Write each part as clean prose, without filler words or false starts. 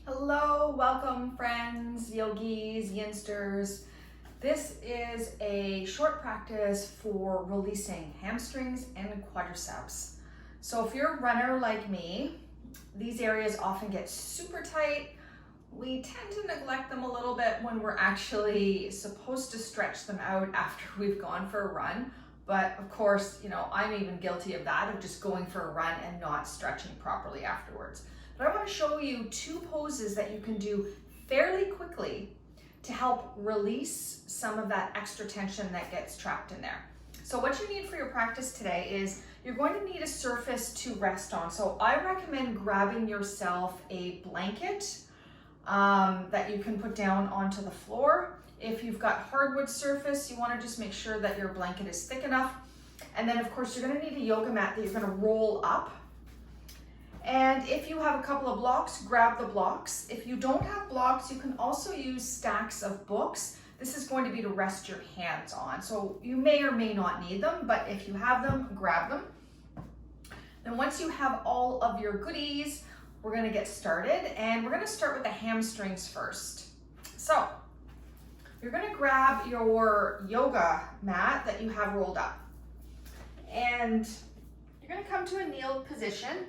Hello, welcome friends, yogis, yinsters. This is a short practice for releasing hamstrings and quadriceps. So if you're a runner like me, these areas often get super tight. We tend to neglect them a little bit when we're actually supposed to stretch them out after we've gone for a run. But of course, I'm even guilty of that, of just going for a run and not stretching properly afterwards. But I want to show you two poses that you can do fairly quickly to help release some of that extra tension that gets trapped in there. So what you need for your practice today is you're going to need a surface to rest on. So I recommend grabbing yourself a blanket that you can put down onto the floor. If you've got hardwood surface, you want to just make sure that your blanket is thick enough. And then of course you're going to need a yoga mat that you're going to roll up. And if you have a couple of blocks, grab the blocks. If you don't have blocks, you can also use stacks of books. This is going to be to rest your hands on. So you may or may not need them, but if you have them, grab them. Then once you have all of your goodies, we're going to get started, and we're going to start with the hamstrings first. So you're going to grab your yoga mat that you have rolled up, and you're going to come to a kneeled position.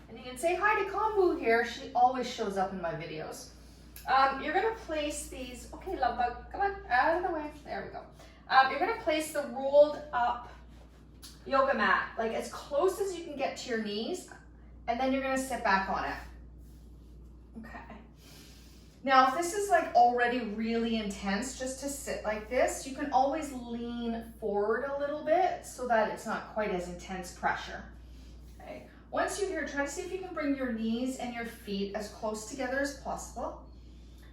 And you can say hi to Kombu here. She always shows up in my videos. You're going to place these, okay, love bug, come on, out of the way. There we go. You're going to place the rolled up yoga mat, like as close as you can get to your knees, and then you're going to sit back on it. Okay. Now, if this is like already really intense, just to sit like this, you can always lean forward a little bit so that it's not quite as intense pressure. Okay. Once you're here, try to see if you can bring your knees and your feet as close together as possible.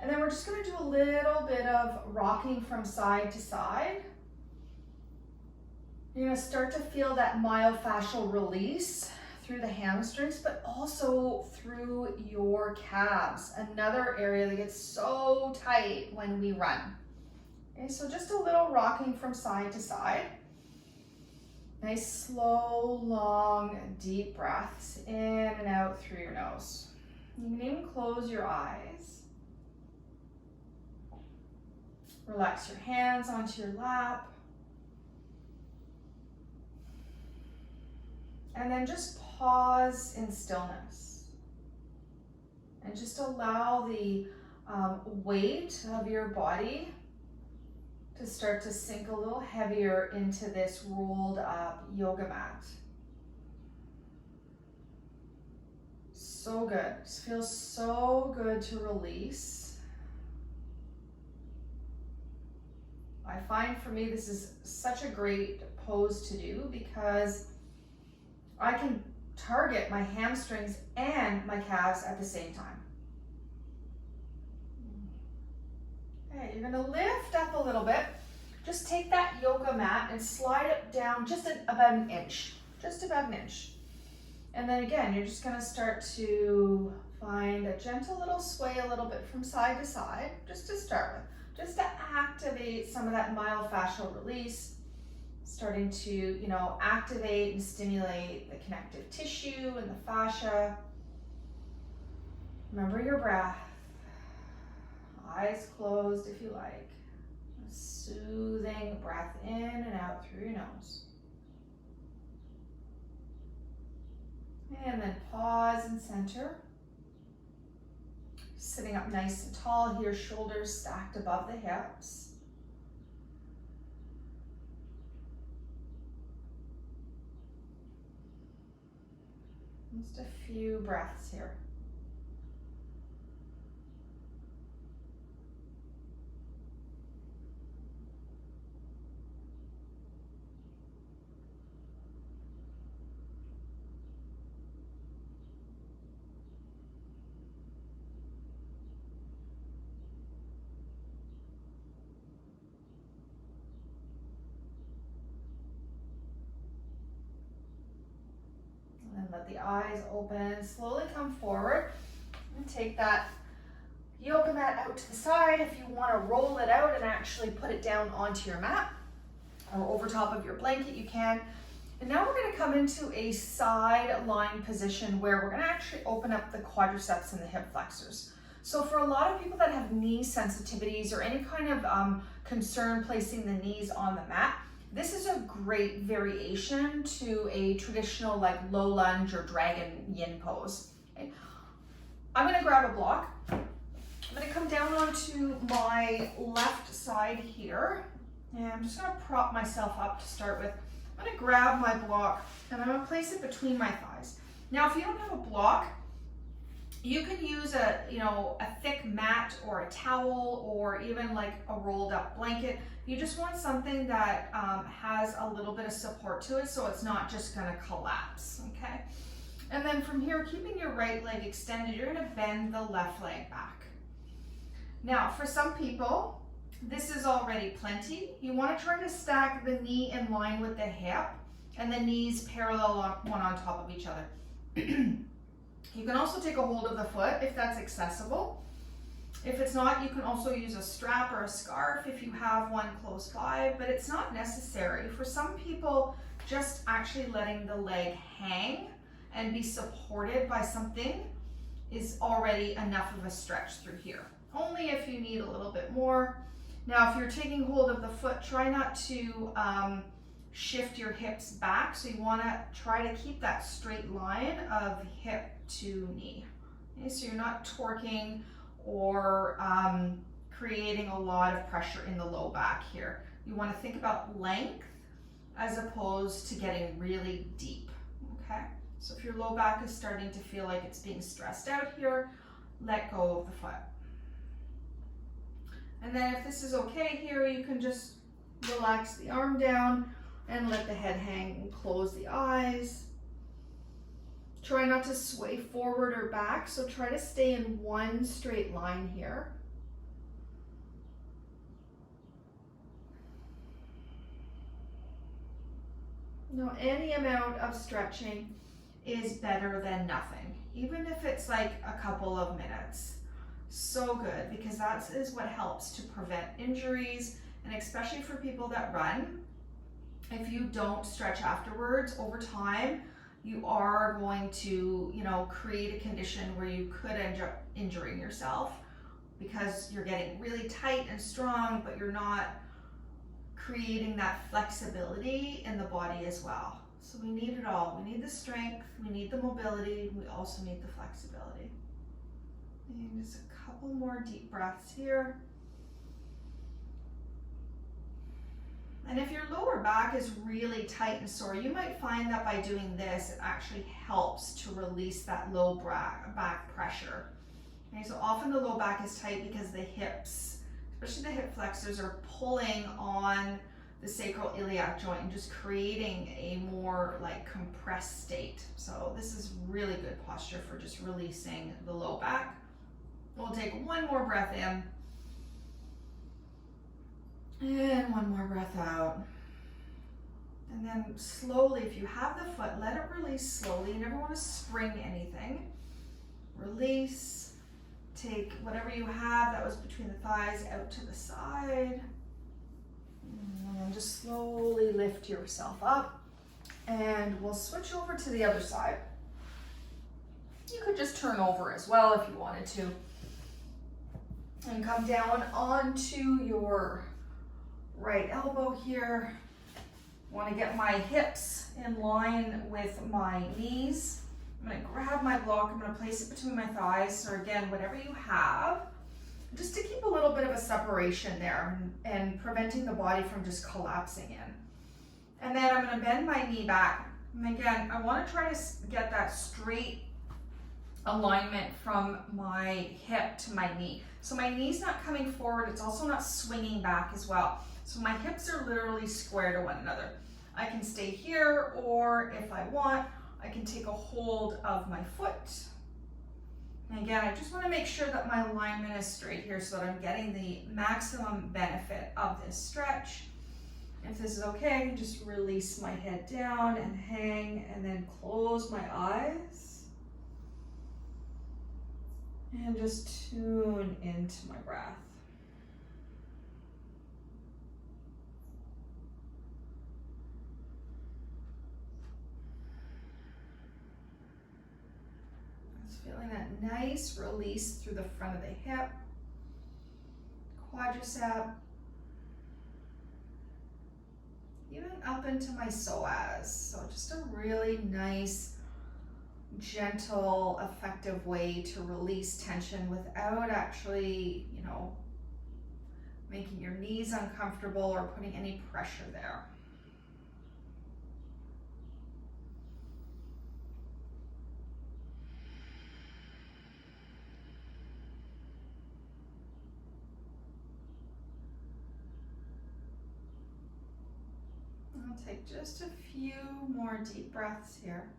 And then we're just going to do a little bit of rocking from side to side. You're going to start to feel that myofascial release through the hamstrings, but also through your calves, another area that gets so tight when we run. Okay, so just a little rocking from side to side. Nice, slow, long, deep breaths in and out through your nose. You can even close your eyes. Relax your hands onto your lap. And then just pause in stillness. And just allow the weight of your body to start to sink a little heavier into this rolled up yoga mat. So good. It feels so good to release. I find for me this is such a great pose to do because I can target my hamstrings and my calves at the same time. Okay, you're going to lift up a little bit. Just take that yoga mat and slide it down just about an inch. Just about an inch. And then again, you're just going to start to find a gentle little sway a little bit from side to side, just to start with. Just to activate some of that myofascial release. Starting to, activate and stimulate the connective tissue and the fascia. Remember your breath. Eyes closed if you like. A soothing breath in and out through your nose. And then pause and center. Sitting up nice and tall here, shoulders stacked above the hips. Just a few breaths here. And let the eyes open, slowly come forward and take that yoga mat out to the side. If you want to roll it out and actually put it down onto your mat or over top of your blanket, you can. And now we're going to to come into a side lying position where we're going to actually open up the quadriceps and the hip flexors. So for a lot of people that have knee sensitivities or any kind of concern placing the knees on the mat, this is a great variation to a traditional like low lunge or dragon yin pose. Okay. I'm going to grab a block. I'm going to come down onto my left side here, and I'm just going to prop myself up to start with. I'm going to grab my block and I'm going to place it between my thighs. Now, if you don't have a block, you can use a thick mat or a towel or even like a rolled up blanket. You just want something that has a little bit of support to it so it's not just going to collapse, okay? And then from here, keeping your right leg extended, you're going to bend the left leg back. Now, for some people, this is already plenty. You want to try to stack the knee in line with the hip and the knees parallel one on top of each other. You can also take a hold of the foot if that's accessible. If it's not, you can also use a strap or a scarf if you have one close by, but it's not necessary. For some people, just actually letting the leg hang and be supported by something is already enough of a stretch through here. Only if you need a little bit more. Now, if you're taking hold of the foot, try not to shift your hips back. So you want to try to keep that straight line of hip to knee. Okay, so you're not torquing or creating a lot of pressure in the low back here. You want to think about length as opposed to getting really deep, okay? So if your low back is starting to feel like it's being stressed out here, let go of the foot. And then if this is okay here, you can just relax the arm down and let the head hang and close the eyes. Try not to sway forward or back, so try to stay in one straight line here. Now, any amount of stretching is better than nothing, even if it's like a couple of minutes. So good, because that is what helps to prevent injuries, and especially for people that run. If you don't stretch afterwards, over time, you are going to, create a condition where you could end up injuring yourself because you're getting really tight and strong, but you're not creating that flexibility in the body as well. So we need it all. We need the strength, we need the mobility, we also need the flexibility. And just a couple more deep breaths here. And if your lower back is really tight and sore, you might find that by doing this, it actually helps to release that low back pressure. Okay, so often the low back is tight because the hips, especially the hip flexors, are pulling on the sacroiliac joint and just creating a more like compressed state. So this is really good posture for just releasing the low back. We'll take one more breath in. And one more breath out. And then slowly, if you have the foot, let it release slowly. You never want to spring anything. Release. Take whatever you have that was between the thighs out to the side. And then just slowly lift yourself up. And we'll switch over to the other side. You could just turn over as well if you wanted to. And come down onto your right elbow here. Want to get my hips in line with my knees. I'm going to grab my block. I'm going to place it between my thighs, or again, whatever you have, just to keep a little bit of a separation there and preventing the body from just collapsing in. And then I'm going to bend my knee back. And again, I want to try to get that straight alignment from my hip to my knee. So my knee's not coming forward, it's also not swinging back as well. So my hips are literally square to one another. I can stay here, or if I want, I can take a hold of my foot. And again, I just want to make sure that my alignment is straight here so that I'm getting the maximum benefit of this stretch. If this is okay, I can just release my head down and hang, and then close my eyes. And just tune into my breath. feeling that nice release through the front of the hip, quadricep, even up into my psoas. So just a really nice, gentle, effective way to release tension without actually, making your knees uncomfortable or putting any pressure there. I'll take just a few more deep breaths here.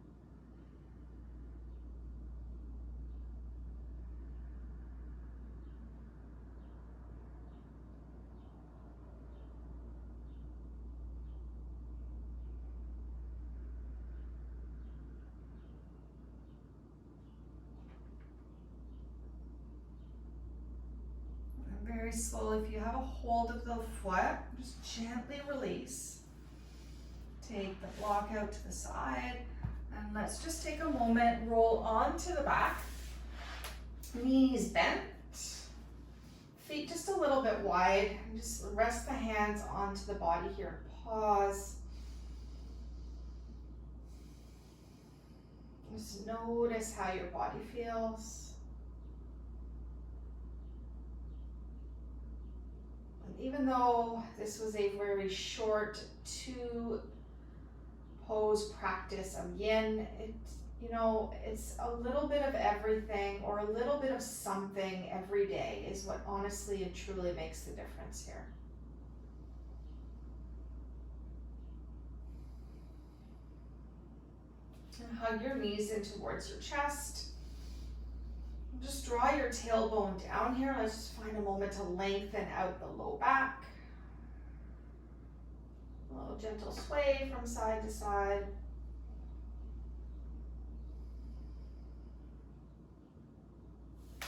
Very slowly, if you have a hold of the foot, just gently release. Take the block out to the side, and let's just take a moment, roll onto the back, knees bent, feet just a little bit wide, and just rest the hands onto the body here. Pause. Just notice how your body feels. Even though this was a very short 2-pose practice of yin, it's a little bit of everything or a little bit of something every day is what honestly and truly makes the difference here. And hug your knees in towards your chest. Just draw your tailbone down here. Let's just find a moment to lengthen out the low back. A little gentle sway from side to side.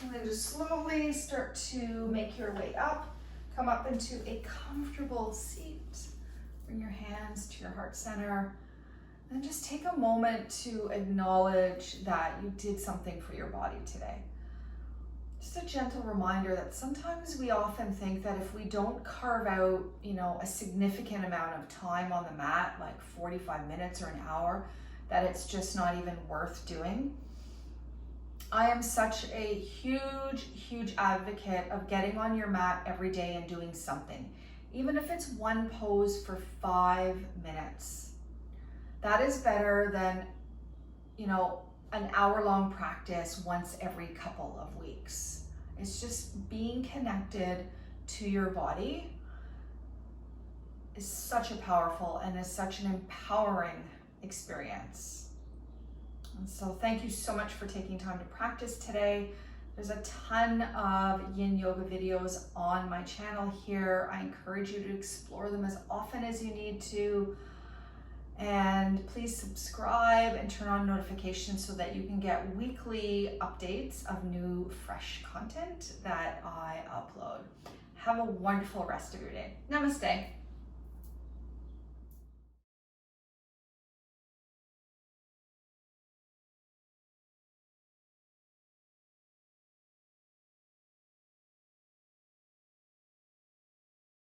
And then just slowly start to make your way up. Come up into a comfortable seat. Bring your hands to your heart center. And just take a moment to acknowledge that you did something for your body today. Just a gentle reminder that sometimes we often think that if we don't carve out, a significant amount of time on the mat, like 45 minutes or an hour, that it's just not even worth doing. I am such a huge advocate of getting on your mat every day and doing something, even if it's one pose for 5 minutes. That is better than, an hour-long practice once every couple of weeks. It's just being connected to your body is such a powerful and is such an empowering experience. And so thank you so much for taking time to practice today. There's a ton of Yin Yoga videos on my channel here. I encourage you to explore them as often as you need to. And please subscribe and turn on notifications so that you can get weekly updates of new, fresh content that I upload. Have a wonderful rest of your day. Namaste.